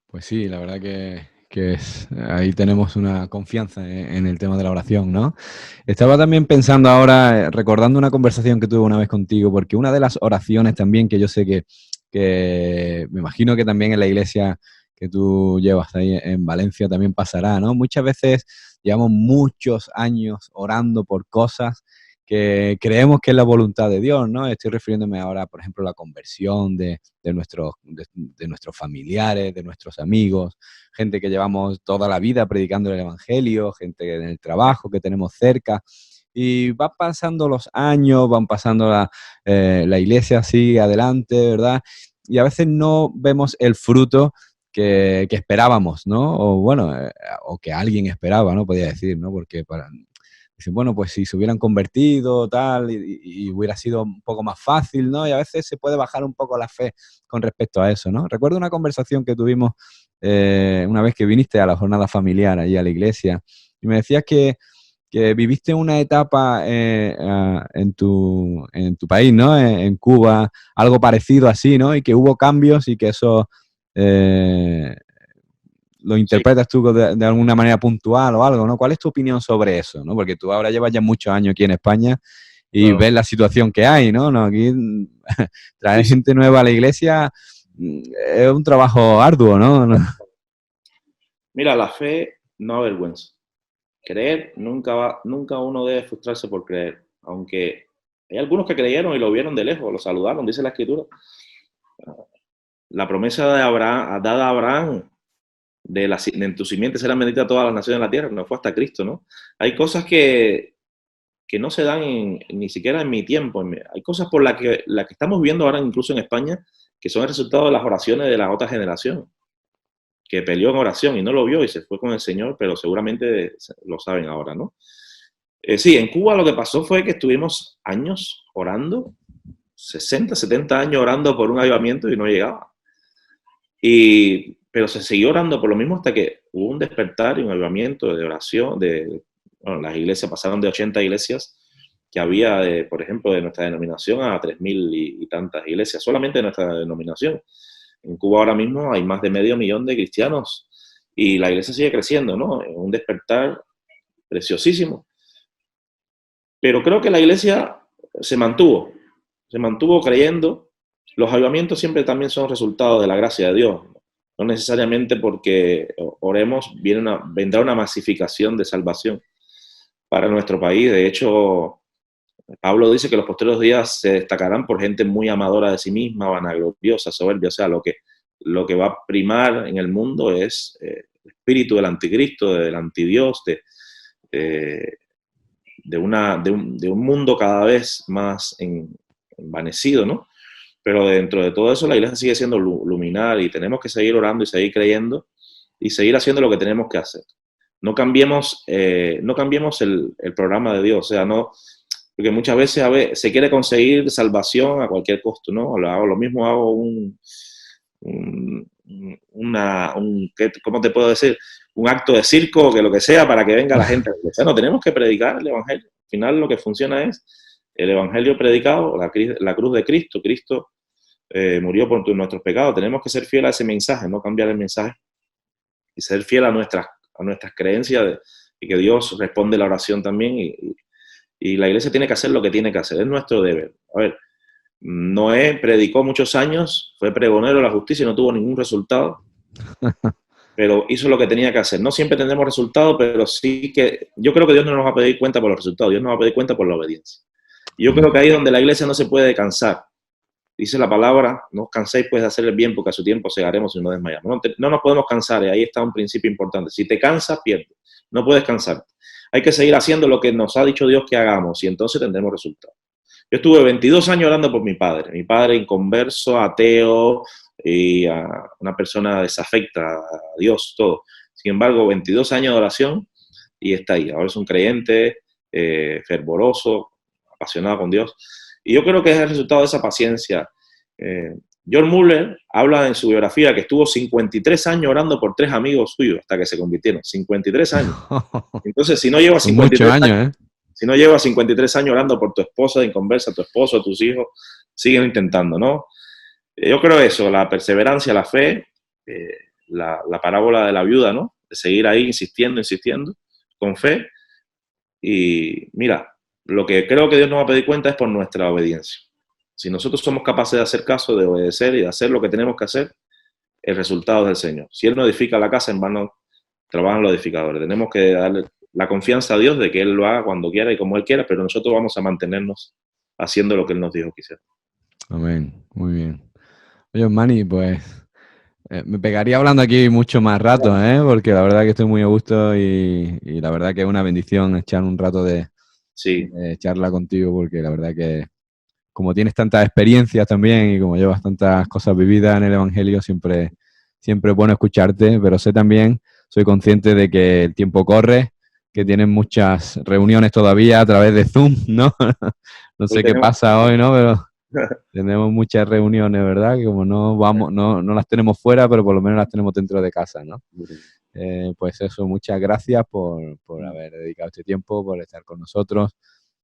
Pues sí, la verdad que ahí tenemos una confianza en el tema de la oración, ¿no? Estaba también pensando ahora, recordando una conversación que tuve una vez contigo, porque una de las oraciones también que yo sé que me imagino que también en la iglesia que tú llevas ahí en Valencia también pasará, ¿no? Muchas veces llevamos muchos años orando por cosas que creemos que es la voluntad de Dios, ¿no? Estoy refiriéndome ahora, por ejemplo, a la conversión de nuestros familiares, de nuestros amigos, gente que llevamos toda la vida predicando el Evangelio, gente en el trabajo que tenemos cerca. Y van pasando los años, van pasando la iglesia sigue adelante, ¿verdad? Y a veces no vemos el fruto que esperábamos, ¿no? O bueno, o que alguien esperaba, ¿no? Podría decir, ¿no? Porque dicen, bueno, pues si se hubieran convertido, tal, y hubiera sido un poco más fácil, ¿no? Y a veces se puede bajar un poco la fe con respecto a eso, ¿no? Recuerdo una conversación que tuvimos una vez que viniste a la jornada familiar allí a la iglesia, y me decías que viviste una etapa en tu país, ¿no? En Cuba, algo parecido así, ¿no? Y que hubo cambios y que eso lo Sí, interpretas tú de alguna manera puntual o algo, ¿no? ¿Cuál es tu opinión sobre eso, ¿no? Porque tú ahora llevas ya muchos años aquí en España y claro. ves la situación que hay, ¿no? Aquí traer Sí, sí. gente nueva a la iglesia es un trabajo arduo, ¿no? Mira, la fe no avergüenza. Creer, nunca uno debe frustrarse por creer. Aunque hay algunos que creyeron y lo vieron de lejos, lo saludaron, dice la Escritura. La promesa de Abraham, dada a Abraham, en tu simiente serán benditas todas las naciones de la tierra, no fue hasta Cristo, ¿no? Hay cosas que no se dan ni siquiera en mi tiempo. Hay cosas por las que estamos viendo ahora, incluso en España, que son el resultado de las oraciones de la otra generación, que peleó en oración y no lo vio y se fue con el Señor, pero seguramente lo saben ahora, ¿no? Sí, en Cuba lo que pasó fue que estuvimos años orando, 60, 70 años orando por un avivamiento y no llegaba. Pero se siguió orando por lo mismo hasta que hubo un despertar y un avivamiento de oración. Bueno, las iglesias pasaron de 80 iglesias que había, por ejemplo, de nuestra denominación a 3.000 y tantas iglesias, solamente de nuestra denominación. En Cuba ahora mismo hay más de 500.000 de cristianos y la iglesia sigue creciendo, ¿no? Un despertar preciosísimo. Pero creo que la iglesia se mantuvo creyendo. Los avivamientos siempre también son resultados de la gracia de Dios. No necesariamente porque oremos vendrá una masificación de salvación para nuestro país. De hecho, Pablo dice que los posteriores días se destacarán por gente muy amadora de sí misma, vanagloriosa, soberbia. O sea, lo que va a primar en el mundo es el espíritu del anticristo, del antidios, de un mundo cada vez más envanecido, ¿no? Pero dentro de todo eso la iglesia sigue siendo luminar y tenemos que seguir orando y seguir creyendo y seguir haciendo lo que tenemos que hacer. No cambiemos el programa de Dios, o sea, no, porque muchas veces se quiere conseguir salvación a cualquier costo, ¿no? Lo mismo hago ¿cómo te puedo decir? Un acto de circo, que lo que sea, para que venga la gente a la iglesia. No, tenemos que predicar el Evangelio. Al final lo que funciona es el Evangelio predicado, la cruz de Cristo. Cristo murió por nuestros pecados. Tenemos que ser fieles a ese mensaje, no cambiar el mensaje y ser fieles a nuestras creencias y que Dios responde la oración también y la iglesia tiene que hacer lo que tiene que hacer. Es nuestro deber. A ver, Noé predicó muchos años, fue pregonero de la justicia y no tuvo ningún resultado, pero hizo lo que tenía que hacer. No siempre tendremos resultados, pero sí que yo creo que Dios no nos va a pedir cuenta por los resultados, Dios nos va a pedir cuenta por la obediencia. Y yo creo que ahí es donde la iglesia no se puede cansar. Dice la palabra, no os canséis pues de hacer el bien porque a su tiempo segaremos y no desmayamos. No nos podemos cansar y ahí está un principio importante. Si te cansas, pierdes. No puedes cansarte. Hay que seguir haciendo lo que nos ha dicho Dios que hagamos y entonces tendremos resultados. Yo estuve 22 años orando por mi padre inconverso, ateo y una persona desafecta a Dios, todo. Sin embargo, 22 años de oración y está ahí. Ahora es un creyente fervoroso, apasionado con Dios. Y yo creo que es el resultado de esa paciencia. John Muller habla en su biografía que estuvo 53 años orando por 3 amigos suyos hasta que se convirtieron. 53 años. Entonces, si no llevas 53 años, si no llevas 53 años orando por tu esposa inconversa, tu esposo, tus hijos, siguen intentando, ¿no? Yo creo eso, la perseverancia, la fe, la parábola de la viuda, ¿no? De seguir ahí insistiendo, con fe. Y mira, lo que creo que Dios nos va a pedir cuenta es por nuestra obediencia. Si nosotros somos capaces de hacer caso, de obedecer y de hacer lo que tenemos que hacer, el resultado es del Señor. Si Él no edifica la casa, en vano trabajan los edificadores. Tenemos que darle la confianza a Dios de que Él lo haga cuando quiera y como Él quiera, pero nosotros vamos a mantenernos haciendo lo que Él nos dijo que hiciera. Amén, muy bien. Oye, Manny, pues me pegaría hablando aquí mucho más rato, porque la verdad que estoy muy a gusto y la verdad que es una bendición echar un rato de charla contigo, porque la verdad que como tienes tantas experiencias también y como llevas tantas cosas vividas en el Evangelio, siempre es bueno escucharte, pero soy consciente de que el tiempo corre, que tienen muchas reuniones todavía a través de Zoom, ¿no? No sé qué pasa hoy, ¿no? Pero tenemos muchas reuniones, ¿verdad? Que como no las tenemos fuera, pero por lo menos las tenemos dentro de casa, ¿no? Pues eso, muchas gracias por haber dedicado este tiempo, por estar con nosotros.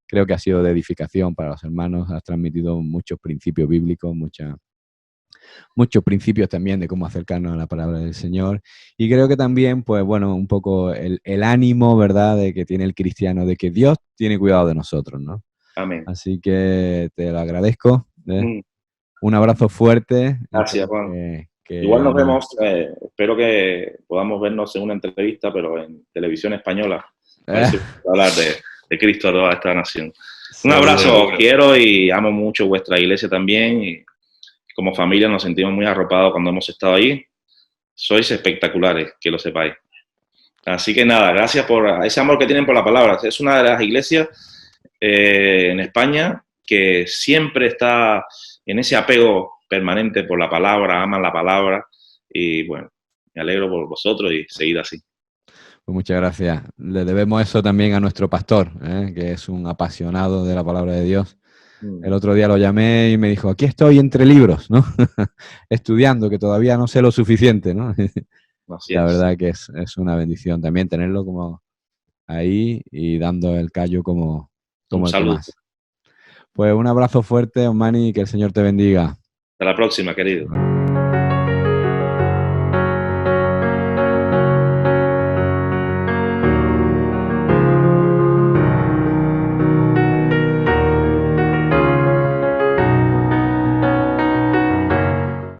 Creo que ha sido de edificación para los hermanos, has transmitido muchos principios bíblicos, muchos principios también de cómo acercarnos a la palabra del Señor. Y creo que también, pues bueno, un poco el ánimo, ¿verdad?, de que tiene el cristiano, de que Dios tiene cuidado de nosotros, ¿no? Amén. Así que te lo agradezco. Un abrazo fuerte. Gracias, Juan. Igual nos vemos, espero que podamos vernos en una entrevista, pero en televisión española, para hablar de Cristo a toda esta nación. Un abrazo, os quiero y amo mucho vuestra iglesia también. Y como familia nos sentimos muy arropados cuando hemos estado ahí. Sois espectaculares, que lo sepáis. Así que nada, gracias por ese amor que tienen por la palabra. Es una de las iglesias en España que siempre está en ese apego permanente por la palabra, aman la palabra y bueno, me alegro por vosotros y seguid así. Pues muchas gracias. Le debemos eso también a nuestro pastor, que es un apasionado de la palabra de Dios. El otro día lo llamé y me dijo, aquí estoy entre libros, ¿no? Estudiando, que todavía no sé lo suficiente, ¿no? La verdad que es una bendición también tenerlo como ahí y dando el callo como el que más. Pues un abrazo fuerte, Osmani, y que el Señor te bendiga. Hasta la próxima, querido.